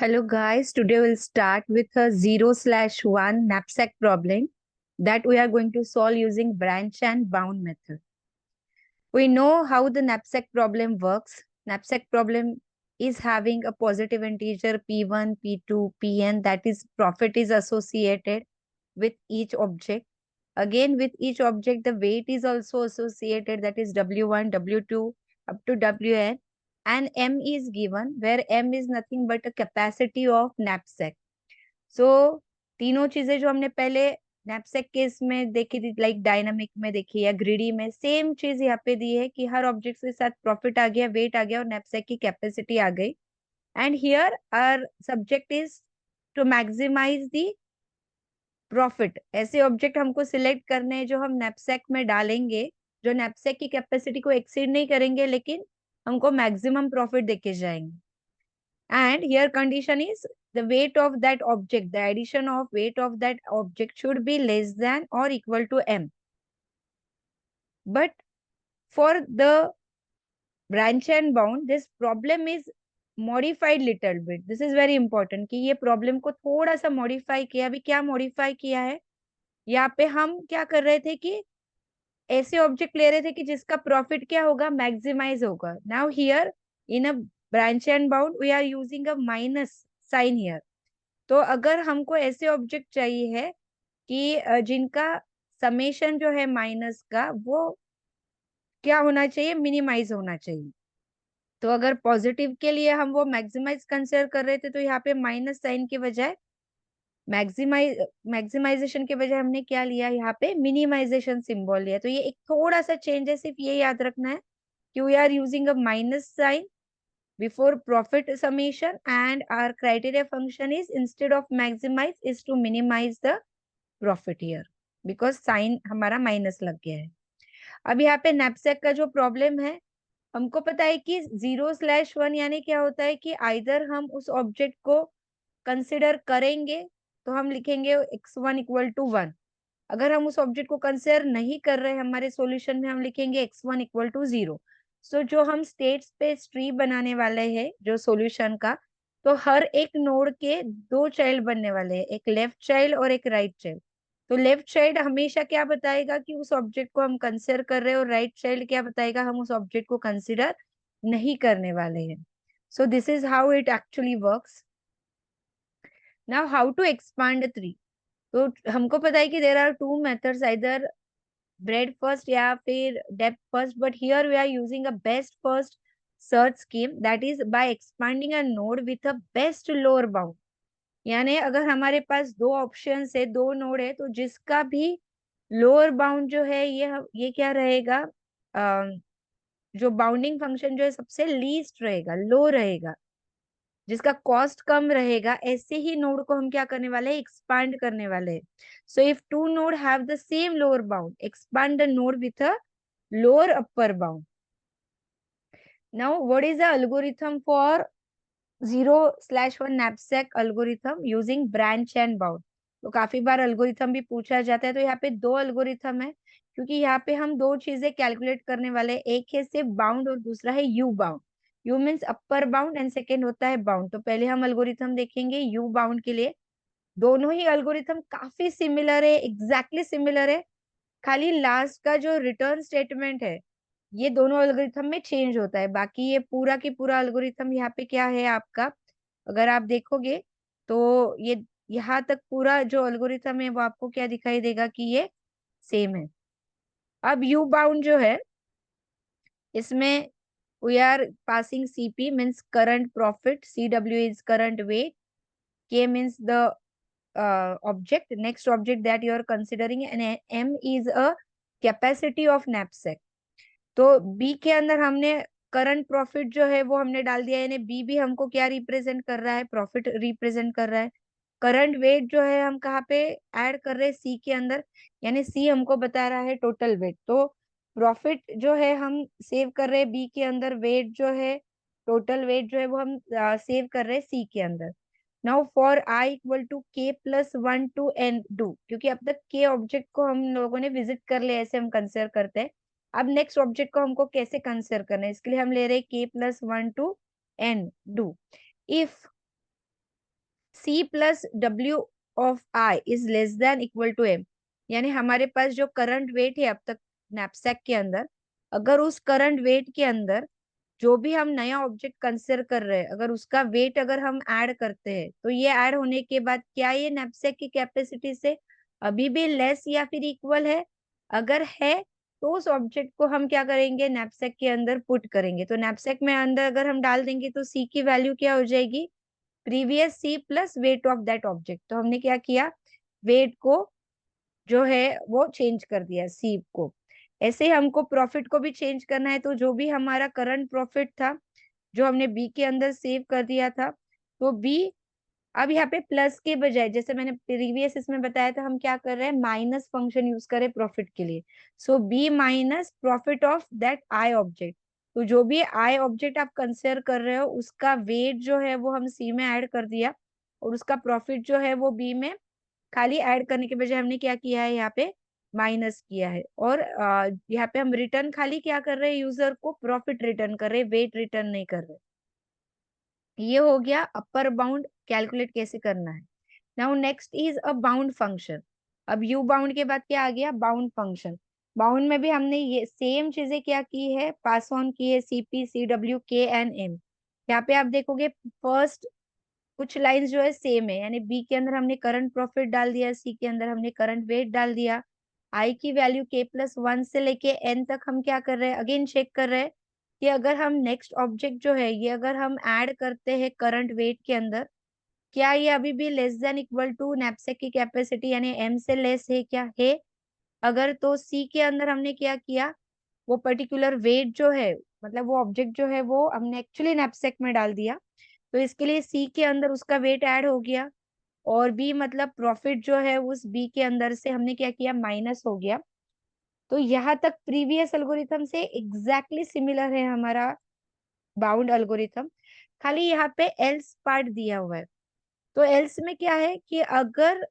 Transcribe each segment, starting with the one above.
Hello guys, today we'll start with a 0/1 knapsack problem that we are going to solve using branch and bound method. We know how the knapsack problem works. Knapsack problem is having a positive integer p1, p2, pn, that is profit is associated with each object. Again, with each object, the weight is also associated, that is w1, w2 up to wn, and m is given, where m is nothing but a capacity of knapsack. So तीनों चीजें जो हमने पहले knapsack case में देखी थी, like dynamic में देखी या ग्रिडी में, सेम चीज यहाँ पे दी है कि हर ऑब्जेक्ट के साथ प्रॉफिट आ गया, वेट आ गया और नैपसैक की कैपेसिटी आ गई. And here our subject is to maximize the profit. ऐसे ऑब्जेक्ट हमको सिलेक्ट करने हैं जो हम नैपसैक में डालेंगे, जो नैपसैक की कैपेसिटी को एक्सीड नहीं करेंगे लेकिन हमको मैक्सिमम प्रॉफिट देके जाएंगे. And here condition is the weight of that object, the addition of weight of that object should be less than or equal to m. But for the branch and bound, this problem is modified little bit. This is very important कि ये problem को थोड़ा सा modify किया. अभी क्या modify किया है, यहाँ पे हम क्या कर रहे थे कि ऐसे ऑब्जेक्ट ले रहे थे कि जिसका प्रॉफिट क्या होगा, मैक्सिमाइज होगा. Now here in a branch and bound we are using a minus sign here. तो अगर हमको ऐसे ऑब्जेक्ट चाहिए है कि जिनका समेशन जो है माइनस का, वो क्या होना चाहिए, मिनिमाइज होना चाहिए. तो अगर पॉजिटिव के लिए हम वो मैक्सिमाइज कंसिडर कर रहे थे, तो यहाँ पे माइनस साइन के बजाय मैक्सिमाइजेशन के बजाय हमने क्या लिया, यहाँ पे मिनिमाइजेशन सिंबल लिया. तो ये एक थोड़ा सा चेंज है, सिर्फ ये याद रखना है कि we are using a minus sign before profit summation, and our criteria function is instead of maximize is to minimize the profit here because sign हमारा माइनस लग गया है. अब यहाँ पे नैपसैक का जो प्रॉब्लम है, हमको पता है कि 0/1 यानी क्या होता है कि आइदर हम उस ऑब्जेक्ट को कंसिडर करेंगे तो हम लिखेंगे x1 इक्वल टू 1. अगर हम उस ऑब्जेक्ट को कंसिडर नहीं कर रहे हमारे सॉल्यूशन में, हम लिखेंगे x1 इक्वल टू 0. सो जो हम स्टेट स्पेस ट्री बनाने वाले हैं जो सॉल्यूशन का, तो हर एक नोड के दो चाइल्ड बनने वाले हैं, एक लेफ्ट चाइल्ड और एक राइट चाइल्ड. तो लेफ्ट चाइल्ड हमेशा क्या बताएगा कि उस ऑब्जेक्ट को हम कंसिडर कर रहे हैं, और राइट चाइल्ड क्या बताएगा, हम उस ऑब्जेक्ट को कंसिडर नहीं करने वाले हैं. So this is how it actually works. Now how to expand tree. तो हमको पता है कि there are two methods, either bread first या फिर depth first, but here we are using a best first search scheme, that is by expanding a node with a best lower bound. यानी अगर हमारे पास दो ऑप्शन है, दो node है, तो जिसका भी लोअर बाउंड जो है, ये क्या रहेगा, जो बाउंडिंग फंक्शन जो है सबसे लीस्ट रहेगा, लो रहेगा, जिसका कॉस्ट कम रहेगा, ऐसे ही नोड को हम क्या करने वाले हैं, एक्सपांड करने वाले हैं. So if two node have the same lower bound, expand the node with a lower upper bound. Now what is the algorithm for 0/1 knapsack algorithm using branch and bound. तो काफी बार एल्गोरिथम भी पूछा जाता है, तो यहाँ पे दो एल्गोरिथम है, क्योंकि यहाँ पे हम दो चीजें कैलकुलेट करने वाले हैं. एक है सिर्फ बाउंड और दूसरा है you bound. You means upper bound and second होता है बाउंड. तो पहले हम एल्गोरिथम देखेंगे यू बाउंड के लिए. दोनों ही एल्गोरिथम काफी सिमिलर है, एग्जैक्टली सिमिलर है. खाली लास्ट का जो रिटर्न स्टेटमेंट है, ये दोनों एल्गोरिथम में चेंज होता है. बाकी ये पूरा की पूरा एल्गोरिथम यहाँ पे क्या है आपका, अगर आप देखोगे तो ये यहाँ तक पूरा जो एल्गोरिथम है वो आपको क्या दिखाई देगा कि ये सेम है. अब यू बाउंड जो है, इसमें we are passing CP means current profit, CW is current weight, K means the object, next object that you are considering, and M is a capacity of knapsack. तो B के अंदर हमने current profit जो है वो हमने डाल दिया, यानी B भी हमको क्या रिप्रेजेंट कर रहा है, प्रॉफिट रिप्रेजेंट कर रहा है. करंट वेट जो है हम कहाँ पे ऐड कर रहे हैं, C के अंदर, यानी C हमको बता रहा है टोटल वेट. तो प्रॉफिट जो है हम सेव कर रहे हैं B के अंदर, वेट जो है, टोटल वेट जो है वो हम सेव कर रहे हैं C के अंदर. Now for i equal to k plus 1 to n do, क्योंकि अब तक के ऑब्जेक्ट को हम लोगों ने विजिट कर लिया, ऐसे हम कंसिडर करते हैं. अब नेक्स्ट ऑब्जेक्ट को हमको कैसे कंसिडर करना है, इसके लिए हम ले रहे हैं k plus 1 to n do. If C plus W of I is less than equal to M, यानी हमारे पास जो करंट वेट है अब तक नैपसैक के अंदर, अगर उस करंट वेट के अंदर जो भी हम नया ऑब्जेक्ट कंसिडर कर रहे हैं, अगर उसका वेट अगर हम ऐड करते हैं, तो ये ऐड होने के बाद क्या ये नैपसैक की कैपेसिटी से अभी भी लेस या फिर इक्वल है? अगर है तो उस ऑब्जेक्ट को हम क्या करेंगे, नैपसैक के अंदर पुट करेंगे। तो नैपसैक में अंदर अगर हम डाल देंगे तो सी की वैल्यू क्या हो जाएगी, previous c plus weight of that object. तो हमने क्या किया, वेट को जो है वो चेंज कर दिया सी को। ऐसे ही हमको प्रॉफिट को भी चेंज करना है, तो जो भी हमारा करंट प्रॉफिट था जो हमने बी के अंदर सेव कर दिया था, तो बी अब यहाँ पे प्लस के बजाय, जैसे मैंने प्रीवियस इसमें बताया था, हम क्या कर रहे हैं, माइनस फंक्शन यूज करें प्रॉफिट के लिए। So B minus profit of that I object. तो जो भी आई ऑब्जेक्ट आप कंसिडर कर रहे हो उसका वेट जो है वो हम सी में ऐड कर दिया, और उसका प्रॉफिट जो है वो बी में, खाली ऐड करने के बजाय हमने क्या किया है, यहाँ पे माइनस किया है। और यहाँ पे हम रिटर्न खाली क्या कर रहे हैं, यूजर को प्रॉफिट रिटर्न कर रहे हैं, वेट रिटर्न नहीं कर रहे। ये हो गया अपर बाउंड कैलकुलेट कैसे करना है। Now next is a bound function. अब यू बाउंड के बाद क्या आ गया, बाउंड फंक्शन। बाउंड में भी हमने ये सेम चीजें क्या की है, पास ऑन की है, सीपी सी डब्ल्यू के एंड एम। यहाँ पे आप देखोगे फर्स्ट कुछ लाइंस जो है सेम है, यानी बी के अंदर हमने करंट प्रॉफिट डाल दिया, सी के अंदर हमने करंट वेट डाल दिया, आई की वैल्यू के प्लस वन से लेके एन तक हम क्या कर रहे हैं, अगेन चेक कर रहे हैं कि अगर हम नेक्स्ट ऑब्जेक्ट जो है ये अगर हम ऐड करते हैं करंट वेट के अंदर, क्या ये अभी भी less than equal to knapsack की कैपेसिटी यानी एम से लेस है क्या, है? अगर तो सी के अंदर हमने क्या किया, वो पर्टिकुलर वेट जो है, मतलब वो ऑब्जेक्ट जो है वो हमने एक्चुअली नैपसैक में डाल दिया, तो इसके लिए सी के अंदर उसका वेट ऐड हो गया, और बी मतलब प्रॉफिट जो है उस बी के अंदर से हमने क्या किया, माइनस हो गया। तो यहाँ तक प्रीवियस एल्गोरिथम से एग्जैक्टली सिमिलर है हमारा बाउंड एल्गोरिथम, खाली यहाँ पे एल्स पार्ट दिया हुआ है। तो एल्स में क्या है कि अगर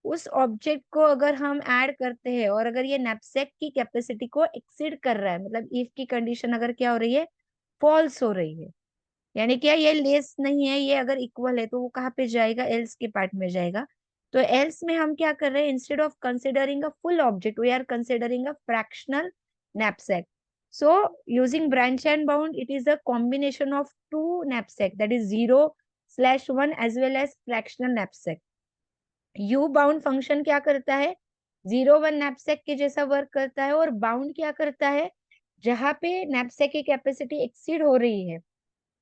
उस ऑब्जेक्ट को अगर हम ऐड करते हैं और अगर ये नैपसैक की कैपेसिटी को एक्सीड कर रहा है, मतलब इफ की कंडीशन अगर क्या हो रही है, फॉल्स हो रही है, यानी क्या ये लेस नहीं है, ये अगर इक्वल है, तो वो कहाँ पे जाएगा, एल्स के पार्ट में जाएगा। तो एल्स में हम क्या कर रहे हैं, instead of considering a full object we are considering a fractional knapsack. So using branch and bound, it is a combination of two knapsack, that is 0/1 as well as fractional knapsack. U bound function क्या करता है, 0/1 knapsack के जैसा work करता है, और bound क्या करता है, जहां पे नैपसैक की कैपेसिटी एक्सीड हो रही है,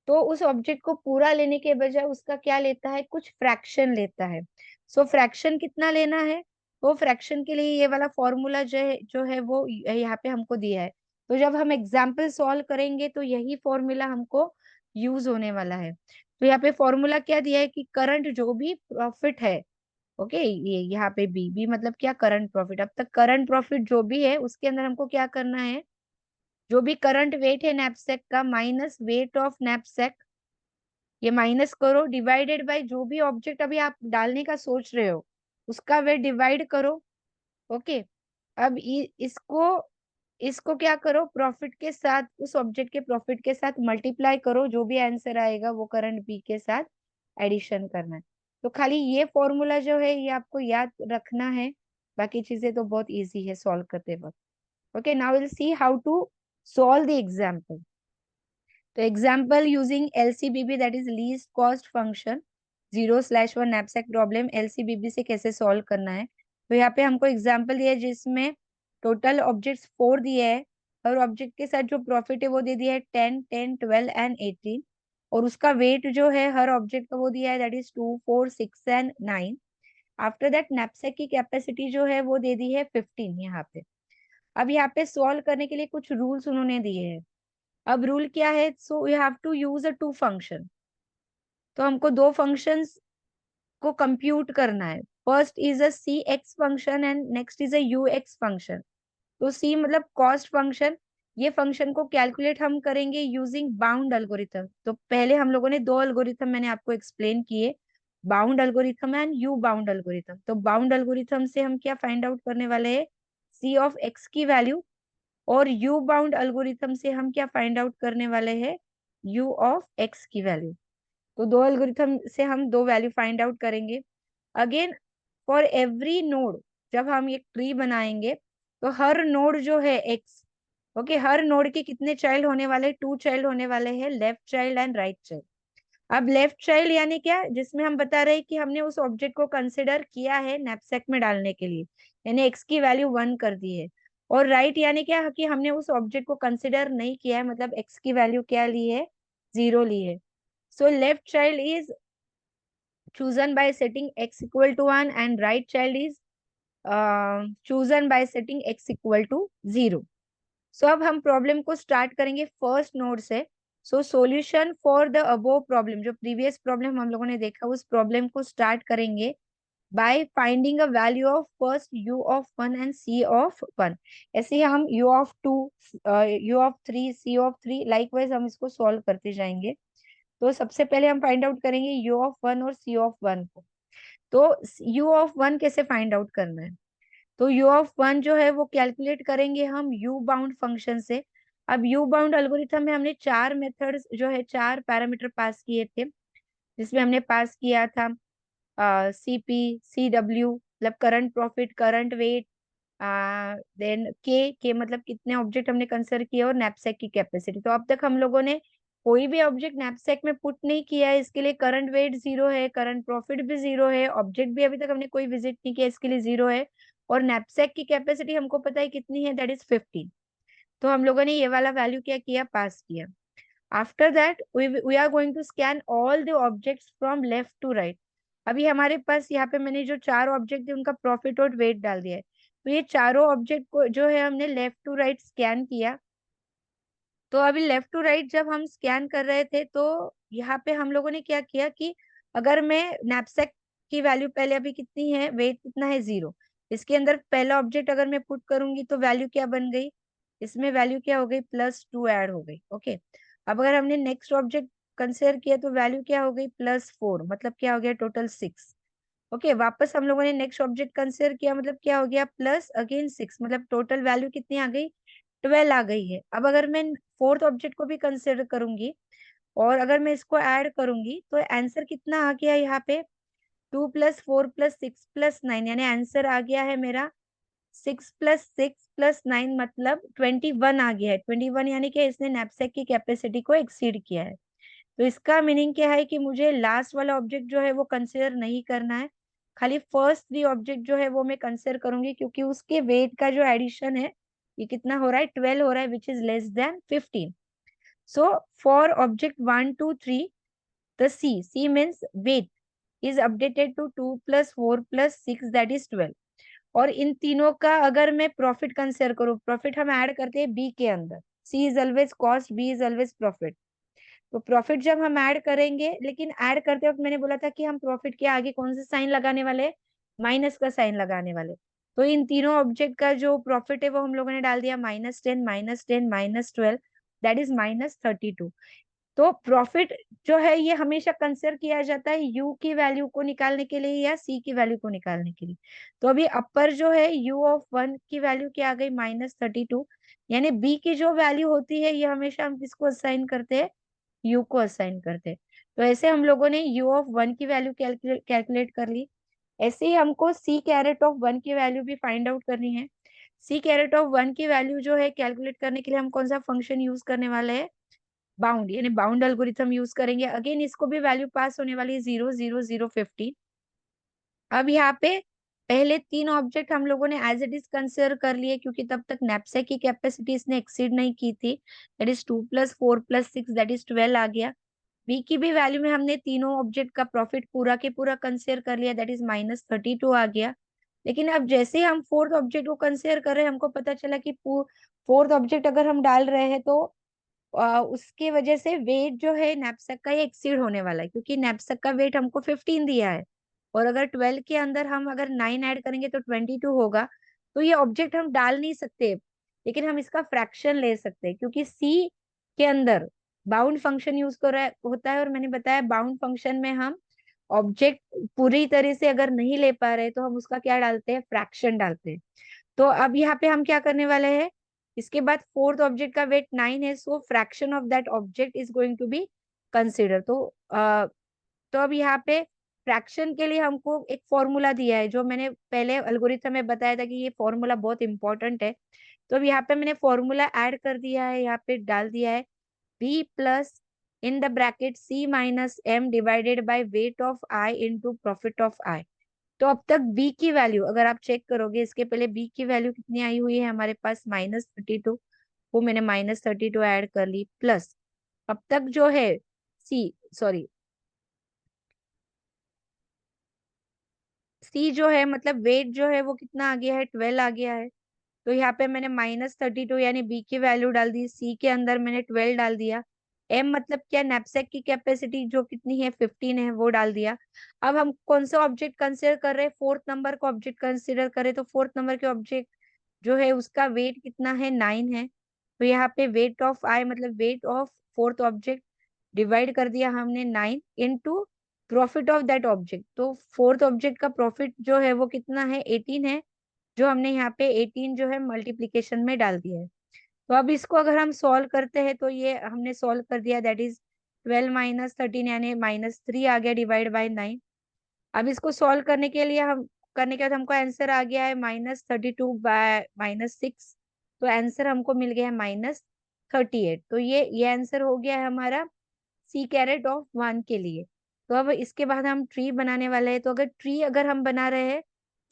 तो उस ऑब्जेक्ट को पूरा लेने के बजाय उसका क्या लेता है, कुछ फ्रैक्शन लेता है। सो फ्रैक्शन कितना लेना है, वो फ्रैक्शन के लिए ये वाला फॉर्मूला जो है वो यहाँ पे हमको दिया है। तो जब हम एग्जाम्पल सॉल्व करेंगे तो यही फॉर्मूला हमको यूज होने वाला है। तो यहाँ पे फॉर्मूला क्या दिया है कि करंट जो भी प्रॉफिट है, ओके, ये यहाँ पे बी बी मतलब क्या, करंट प्रॉफिट। अब तक करंट प्रॉफिट जो भी है उसके अंदर हमको क्या करना है, जो भी करंट वेट है नैपसैक का माइनस वेट ऑफ नैपसैक, ये माइनस करो, डिवाइडेड बाय जो भी ऑब्जेक्ट अभी आप डालने का सोच रहे हो उसका वेट डिवाइड करो। ओके, अब इसको इसको क्या करो, प्रॉफिट के साथ, उस ऑब्जेक्ट के प्रॉफिट के साथ मल्टीप्लाई करो, जो भी आंसर आएगा वो करंट बी के साथ एडिशन करना है। तो खाली ये फॉर्मूला जो है ये आपको याद रखना है, बाकी चीजें तो बहुत इजी है सॉल्व करते वक्त। Okay, now will see how to solve the example. तो example using LCBB, that is least cost function, 0/1 knapsack problem, LCBB से कैसे सॉल्व करना है। तो यहाँ पे हमको एग्जाम्पल दिया है जिसमें टोटल ऑब्जेक्ट्स 4 दिए है, और ऑब्जेक्ट के साथ जो प्रॉफिट है वो दे दिया है 10, 10, 12 एंड 18, और उसका वेट जो है हर ऑब्जेक्ट का वो दिया है, that is 2, 4, 6 and 9। After that knapsack की कैपेसिटी जो है वो दे दी है 15 यहाँ पे। अब यहाँ पे सॉल्व करने के लिए कुछ रूल्स उन्होंने दिए हैं। अब रूल क्या है, so you have to use a two function. तो हमको दो फंक्शंस को कंप्यूट करना है। First is a c x function and next is a u x function. तो सी मतलब कॉस्ट फंक्शन, ये फंक्शन को कैलकुलेट हम करेंगे यूजिंग बाउंड एल्गोरिथम। तो पहले हम लोगों ने दो एल्गोरिथम मैंने आपको एक्सप्लेन किए, bound algorithm and you bound algorithm. तो बाउंड एल्गोरिथम से हम क्या फाइंड आउट करने वाले हैं, सी ऑफ एक्स की वैल्यू, और यू बाउंड एल्गोरिथम से हम क्या फाइंड आउट करने वाले हैं, यू ऑफ एक्स की वैल्यू। तो दो एल्गोरिथम से हम दो वैल्यू फाइंड आउट करेंगे। अगेन फॉर एवरी नोड जब हम एक ट्री बनाएंगे तो हर नोड जो है एक्स, ओके, हर नोड के कितने चाइल्ड होने वाले, टू चाइल्ड होने वाले हैं, left child and right child. अब लेफ्ट चाइल्ड यानी क्या, जिसमें हम बता रहे हैं कि हमने उस ऑब्जेक्ट को कंसिडर किया है नैपसैक में डालने के लिए, यानी एक्स की वैल्यू 1 कर दी है। और राइट यानी क्या कि हमने उस ऑब्जेक्ट को कंसिडर नहीं किया है, मतलब एक्स की वैल्यू क्या ली है, 0 ली है। So left child is chosen by setting x equal to 1 and right child is chosen by setting x equal to 0. सो अब हम प्रॉब्लम को स्टार्ट करेंगे फर्स्ट नोड से। So solution for the above problem, जो previous problem हम लोगों ने देखा उस प्रॉब्लम को स्टार्ट करेंगे by finding a value of first u of 1 and c of 1। ऐसे ही हम u of 2, u of 3, c of 3 likewise हम इसको सॉल्व करते जाएंगे। तो सबसे पहले हम फाइंड आउट करेंगे u ऑफ 1 और c ऑफ 1 को। तो u ऑफ 1 कैसे फाइंड आउट करना है, तो u ऑफ 1 जो है वो कैलकुलेट करेंगे हम u बाउंड फंक्शन से। अब u बाउंड एल्गोरिथम में हमने चार मेथड्स जो है, चार पैरामीटर पास किए थे, जिसमें हमने पास किया था सीपी, सी डब्ल्यू मतलब current profit, current weight, then k मतलब कितने ऑब्जेक्ट हमने कंसिडर किए, और नैपसैक की कैपेसिटी। तो अब तक हम लोगों ने कोई भी ऑब्जेक्ट नैपसैक में पुट नहीं किया है, इसके लिए करंट वेट 0 है, करंट प्रॉफिट भी 0 है, ऑब्जेक्ट भी अभी तक हमने कोई विजिट नहीं किया, इसके लिए 0 है। और नैपसैक की कैपेसिटी हमको पता है कितनी है, दैट इज 15। तो हम लोगों ने ये वाला वैल्यू क्या किया, पास किया। After that we are going to scan all the objects from left to right. अभी हमारे पास यहाँ पे मैंने जो चार ऑब्जेक्ट है उनका प्रॉफिट और वेट डाल दिया है। तो ये चारों ऑब्जेक्ट को जो है हमने लेफ्ट टू राइट स्कैन किया। तो अभी लेफ्ट टू राइट जब हम स्कैन कर रहे थे तो यहाँ पे हम लोगों ने क्या किया कि अगर मैं नैपसैक की वैल्यू पहले अभी कितनी है, वेट कितना है, 0, इसके अंदर पहला ऑब्जेक्ट अगर मैं पुट करूंगी तो वैल्यू क्या बन गई, इसमें वैल्यू क्या हो गई, +2 ऐड हो गई। ओके, अब अगर हमने नेक्स्ट ऑब्जेक्ट कंसिडर किया तो वैल्यू क्या हो गई, +4, मतलब क्या हो गया, टोटल 6। ओके, वापस हम लोगों ने नेक्स्ट ऑब्जेक्ट कंसिडर किया, मतलब क्या हो गया, प्लस अगेन 6, मतलब टोटल वैल्यू कितनी आ गई, 12 आ गई है। अब अगर मैं फोर्थ ऑब्जेक्ट को भी कंसिडर करूंगी और अगर मैं इसको ऐड करूंगी तो आंसर कितना आ गया यहाँ पे, 2 + 4 + 6 + 9, यानी आंसर आ गया है मेरा 6 + 6 + 9, मतलब 21 आ गया है। 21 यानी कि इसने नैपसैक की कैपेसिटी को एक्सीड किया है। तो इसका मीनिंग क्या है कि मुझे लास्ट वाला ऑब्जेक्ट जो है वो कंसिडर नहीं करना है, खाली फर्स्ट 3 ऑब्जेक्ट जो है वो मैं कंसिडर करूंगी, क्योंकि उसके वेट का जो एडिशन है ये कितना हो रहा है, 12 हो रहा है, which is less than 15। So for object 1 2 3 the C means weight is updated to 2 + 4 + 6 that is 12। और इन तीनों का अगर मैं प्रॉफिट कंसिडर करूँ, प्रॉफिट हम ऐड करते हैं बी के अंदर, C is always cost, B is always profit. तो प्रॉफिट जब हम ऐड करेंगे, लेकिन ऐड करते वक्त मैंने बोला था कि हम प्रॉफिट के आगे कौन सा साइन लगाने वाले, माइनस का साइन लगाने वाले। तो इन तीनों ऑब्जेक्ट का जो प्रॉफिट है वो हम लोगों ने डाल दिया -10, -10, -12, दैट इज -32। तो प्रॉफिट जो है ये हमेशा कंसिडर किया जाता है यू की वैल्यू को निकालने के लिए या सी की वैल्यू को निकालने के लिए। तो अभी अपर जो है यू ऑफ 1 की वैल्यू क्या आ गई, -32, यानी बी की जो वैल्यू होती है ये हमेशा हम किसको असाइन करते हैं, यू को असाइन करते हैं। तो ऐसे हम लोगों ने यू ऑफ 1 की वैल्यू कैलकुलेट कर ली। ऐसे ही हमको सी कैरेट ऑफ 1 की वैल्यू भी फाइंड आउट करनी है। सी कैरेट ऑफ 1 की वैल्यू जो है कैलकुलेट करने के लिए हम कौन सा फंक्शन यूज करने वाले हैं, बाउंड, यानी बाउंड एल्गोरिथम यूज करेंगे। अगेन इसको भी वैल्यू पास होने वाली है 0 0 0 15। अब यहाँ पे पहले 3 ऑब्जेक्ट हम लोगों ने एज इट इज कंसिडर कर लिए, क्योंकि तब तक नैपसैक की कैपेसिटी इसने एक्सीड नहीं की थी, दैट इज 2 + 4 + 6 दैट इज 12 आ गया। बी की भी वैल्यू में हमने तीनों ऑब्जेक्ट का प्रॉफिट पूरा के पूरा कंसिडर कर लिया, दैट इज -32 आ गया। लेकिन अब जैसे ही हम फोर्थ ऑब्जेक्ट को कंसिडर कर रहे हैं, हमको पता चला कि फोर्थ ऑब्जेक्ट अगर हम डाल रहे हैं तो उसके वजह से वेट जो है नैपसैक का ये एक्सीड होने वाला है, क्योंकि नैपसैक का वेट हमको 15 दिया है, और अगर 12 के अंदर हम अगर 9 ऐड करेंगे तो 22 होगा। तो ये ऑब्जेक्ट हम डाल नहीं सकते, लेकिन हम इसका फ्रैक्शन ले सकते हैं, क्योंकि सी के अंदर बाउंड फंक्शन यूज कर रहा होता है, और मैंने बताया बाउंड फंक्शन में हम ऑब्जेक्ट पूरी तरह से अगर नहीं ले पा रहे तो हम उसका क्या डालते हैं, फ्रैक्शन डालते हैं। तो अब यहाँ पे हम क्या करने वाले हैं, इसके बाद फोर्थ ऑब्जेक्ट का वेट 9 है, so fraction of that object is going to be consider. तो तो अब यहाँ पे फ्रैक्शन के लिए हमको एक फॉर्मूला दिया है, जो मैंने पहले एल्गोरिथम में बताया था कि ये फॉर्मूला बहुत इंपॉर्टेंट है। तो अब यहाँ पे मैंने फॉर्मूला ऐड कर दिया है, यहाँ पे डाल दिया है b plus in the bracket c minus m divided by weight of i into profit of i। तो अब तक b की वैल्यू अगर आप चेक करोगे, इसके पहले b की वैल्यू कितनी आई हुई है हमारे पास, -32, वो मैंने -32 ऐड कर ली, प्लस अब तक जो है सी, सॉरी सी जो है मतलब वेट जो है वो कितना आ गया है, 12 आ गया है। तो यहाँ पे मैंने -32 यानी बी की वैल्यू डाल दी, सी के अंदर मैंने 12 डाल दिया, एम मतलब क्या, नैपसैक की कैपेसिटी जो कितनी है 15 है, वो डाल दिया। अब हम कौन सा ऑब्जेक्ट कंसिडर कर रहे हैं, फोर्थ नंबर का ऑब्जेक्ट कंसिडर करें, तो फोर्थ नंबर के ऑब्जेक्ट जो है उसका वेट कितना है, 9 है। तो यहाँ पे वेट ऑफ आई मतलब weight of fourth object divide कर दिया हमने 9 into profit of that object. तो फोर्थ ऑब्जेक्ट का प्रॉफिट जो है वो कितना है, 18 है, जो हमने यहाँ पे 18 जो है मल्टीप्लीकेशन में डाल दिया है। तो अब इसको अगर हम सॉल्व करते हैं तो ये हमने सॉल्व कर दिया, दैट इज 12 माइनस 13 यानी -3 आ गया डिवाइड बाय 9। अब इसको सॉल्व करने के लिए हम करने के बाद हमको आंसर आ गया है -32 बाय -6। तो आंसर हमको मिल गया है -38। तो ये आंसर हो गया है हमारा सी कैरेट ऑफ 1 के लिए। तो अब इसके बाद हम ट्री बनाने वाले हैं। तो अगर ट्री अगर हम बना रहे हैं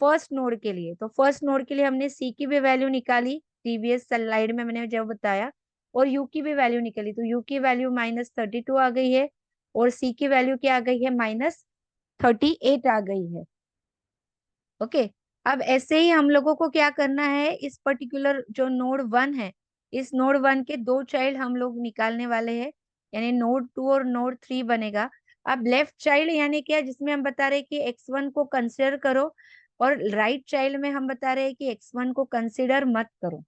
फर्स्ट नोड के लिए, तो फर्स्ट नोड के लिए हमने सी की भी वैल्यू निकाली, प्रीवियस स्लाइड में मैंने जब बताया, और यू की भी वैल्यू निकाली। तो यू की वैल्यू -32 आ गई है, और सी की वैल्यू क्या आ गई है, -38 आ गई है। ओके। अब ऐसे ही हम लोगों को क्या करना है, इस पर्टिकुलर जो नोड 1 है, इस नोड 1 के दो चाइल्ड हम लोग निकालने वाले हैं, यानी नोड 2 और नोड 3 बनेगा। अब लेफ्ट चाइल्ड यानी क्या, जिसमें हम बता रहे हैं कि x1 को कंसिडर करो, और राइट चाइल्ड में हम बता रहे हैं कि x1 को कंसिडर मत करो।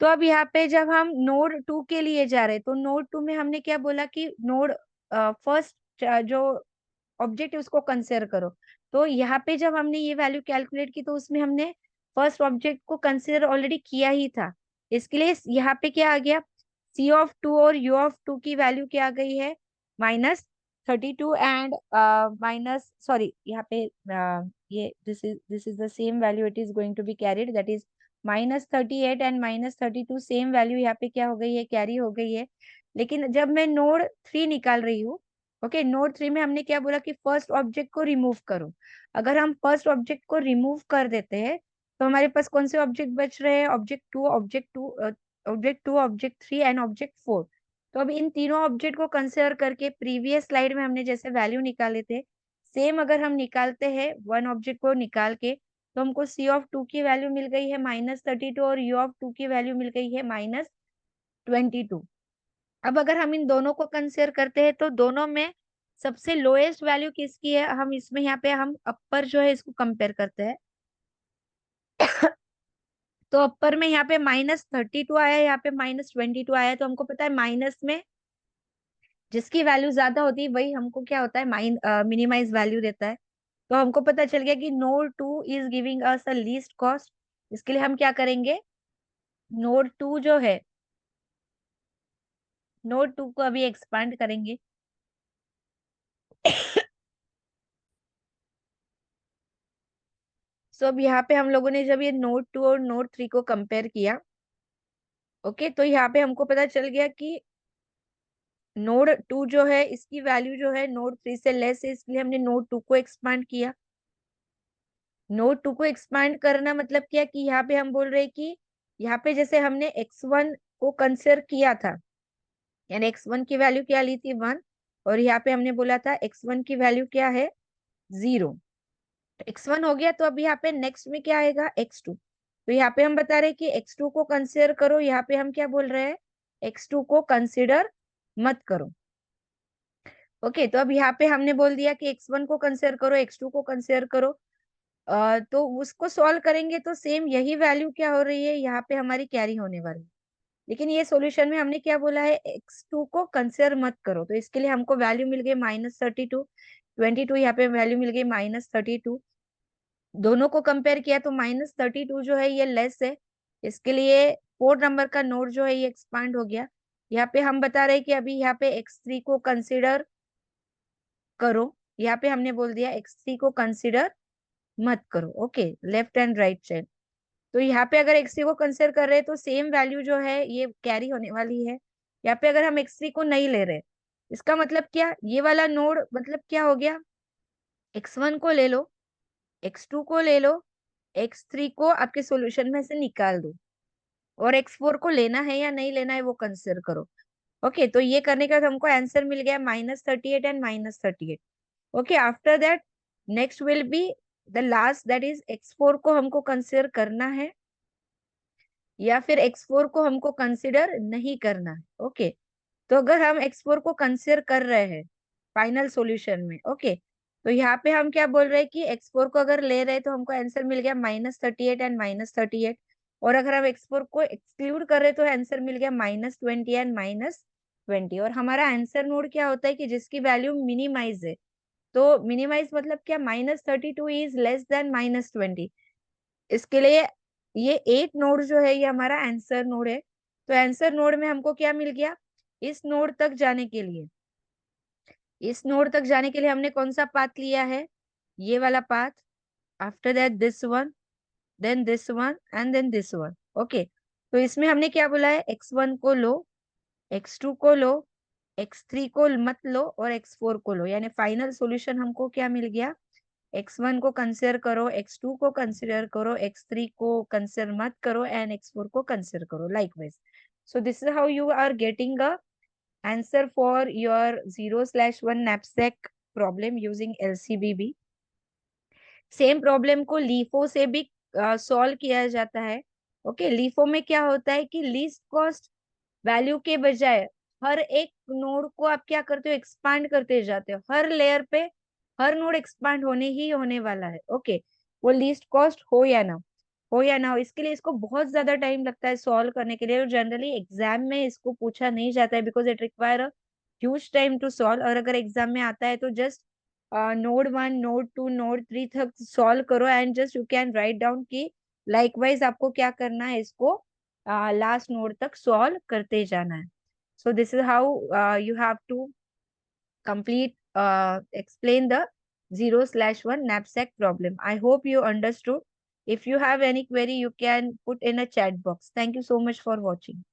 तो अब यहाँ पे जब हम नोड 2 के लिए जा रहे हैं, तो नोड 2 में हमने क्या बोला कि नोड फर्स्ट जो ऑब्जेक्ट है उसको कंसिडर करो। तो यहाँ पे जब हमने ये वैल्यू कैलकुलेट की, तो उसमें हमने फर्स्ट ऑब्जेक्ट को कंसिडर ऑलरेडी किया ही था। इसके लिए यहाँ पे क्या आ गया, C(2) और U(2) की वैल्यू क्या आ गई है, -32 एंड माइनस, सॉरी यहाँ पे ये this is the same value it is going to be carried, that is -38 and -32 same value यहाँ पे क्या हो गई है, कैरी हो गई है। लेकिन जब मैं नोड 3 निकाल रही हूँ, ओके, नोड 3 में हमने क्या बोला कि फर्स्ट ऑब्जेक्ट को रिमूव करो। अगर हम फर्स्ट ऑब्जेक्ट को रिमूव कर देते हैं, तो हमारे पास कौन से ऑब्जेक्ट बच रहे हैं, object two, object 3 and object 4। तो अब इन तीनों ऑब्जेक्ट को कंसिडर करके प्रीवियस स्लाइड में हमने जैसे वैल्यू निकाले थे, सेम अगर हम निकालते हैं वन ऑब्जेक्ट को निकाल के, तो हमको C(2) की वैल्यू मिल गई है -32, और U(2) की वैल्यू मिल गई है -22। अब अगर हम इन दोनों को कंसिडर करते हैं, तो दोनों में सबसे लोएस्ट वैल्यू किसकी है, हम इसमें यहाँ पे हम अपर जो है इसको कंपेयर करते हैं। तो अपर में यहाँ पे -32 आया, यहाँ पे -22 आया। तो हमको पता है माइनस में जिसकी वैल्यू ज्यादा होती है वही हमको क्या होता है, मिनिमाइज वैल्यू देता है। तो हमको पता चल गया कि node 2 is giving us a least cost. इसके लिए हम क्या करेंगे, नोड 2 जो है, नोड 2 को अभी एक्सपांड करेंगे। सो अब यहाँ पे हम लोगों ने जब ये नोड 2 और नोड 3 को कंपेयर किया, ओके, तो यहाँ पे हमको पता चल गया कि नोड 2 जो है इसकी वैल्यू जो है नोड 3 से लेस है, इसलिए हमने नोड 2 को एक्सपांड किया। नोड 2 को एक्सपांड करना मतलब क्या, कि यहाँ पे हम बोल रहे हैं कि यहाँ पे जैसे हमने x1 को कंसिडर किया था, यानी x1 की वैल्यू क्या ली थी, 1, और यहाँ पे हमने बोला था x1 की वैल्यू क्या है, 0। x1 हो गया, तो अब यहाँ पे नेक्स्ट में क्या आएगा, x2। तो यहाँ पे हम बता रहे हैं कि x2 को कंसिडर करो, यहाँ पे हम क्या बोल रहे हैं, x2 को कंसिडर मत करो। ओके, तो अब यहाँ पे हमने बोल दिया कि x1 को कंसिडर करो, x2 को कंसिडर करो। तो उसको सॉल्व करेंगे तो सेम यही वैल्यू क्या हो रही है, यहाँ पे हमारी कैरी होने वाली है। लेकिन ये सॉल्यूशन में हमने क्या बोला है, x2 को कंसिडर मत करो। तो इसके लिए हमको वैल्यू मिल गई -32, 22 यहाँ पे वैल्यू मिल गई -32। दोनों को कंपेयर किया तो -32 जो है ये लेस है, इसके लिए 4 नंबर का नोड जो है ये एक्सपांड हो गया। यहाँ पे हम बता रहे हैं कि अभी यहाँ पे x3 को कंसिडर करो, यहाँ पे हमने बोल दिया x3 को कंसिडर मत करो। Okay, left and right side. तो यहाँ पे अगर x3 को कंसिडर कर रहे हैं तो सेम वैल्यू जो है ये कैरी होने वाली है। यहाँ पे अगर हम x3 को नहीं ले रहे, इसका मतलब क्या, ये वाला नोड मतलब क्या हो गया, x1 को ले लो, x2 को ले लो, x3 को आपके सॉल्यूशन में से निकाल दो, और x4 को लेना है या नहीं लेना है वो कंसिडर करो। ओके, तो ये करने के बाद हमको आंसर मिल गया -38 and -38। Okay, after that next will be the last, that is x4 को हमको कंसिडर करना है या फिर x4 को हमको कंसिडर नहीं करना है। ओके, तो अगर हम x4 को कंसिडर कर रहे हैं फाइनल सॉल्यूशन में, ओके, तो यहाँ पे हम क्या बोल रहे हैं कि x4 को अगर ले रहे हैं तो हमको आंसर मिल गया -38 एंड -38, और अगर हम x4 को एक्सक्लूड कर रहे हैं तो आंसर मिल गया -20 एंड -20। और हमारा आंसर नोड क्या होता है कि जिसकी वैल्यू मिनिमाइज है, तो मिनिमाइज मतलब क्या, -32 इज लेस देन -20। इसके लिए ये 8 नोड जो है ये हमारा आंसर नोड है। तो आंसर नोड में हमको क्या मिल गया, इस नोड तक जाने के लिए, इस नोड तक जाने के लिए हमने कौन सा पाथ लिया है, ये वाला पाथ। After that this one, then this one and then this one. Okay, तो इसमें हमने क्या बोला है, x1 को लो, x2 को लो, x3 को मत लो, और x4 को लो, यानी फाइनल सॉल्यूशन हमको क्या मिल गया, x1 को कंसिडर करो, x2 को कंसिडर करो, x3 को कंसिडर मत करो, एंड x4 को कंसिडर करो likewise. So this is how you are getting a answer for your 0/1 knapsack problem using LCBB। Same problem को लीफो से भी सॉल्व किया जाता है। ओके, लीफो में क्या होता है कि लीस्ट कॉस्ट वैल्यू के बजाय हर एक नोड को आप क्या करते हो, एक्सपांड करते जाते हो, हर लेयर पे हर नोड एक्सपांड होने ही होने वाला है। ओके, वो लीस्ट कॉस्ट हो या ना हो, या ना हो, इसके लिए इसको बहुत ज्यादा टाइम लगता है सॉल्व करने के लिए, और जनरली एग्जाम में इसको पूछा नहीं जाता है because it require a huge time to solve. और अगर एग्जाम में आता है तो जस्ट नोड 1 नोड 2 नोड 3 तक सॉल्व करो, and just you can write down की लाइकवाइज आपको क्या करना है, इसको लास्ट नोड तक सॉल्व करते जाना है। So this is how you have to complete explain the 0/1 knapsack problem. I hope you understood. If you have any query, you can put in a chat box. Thank you so much for watching.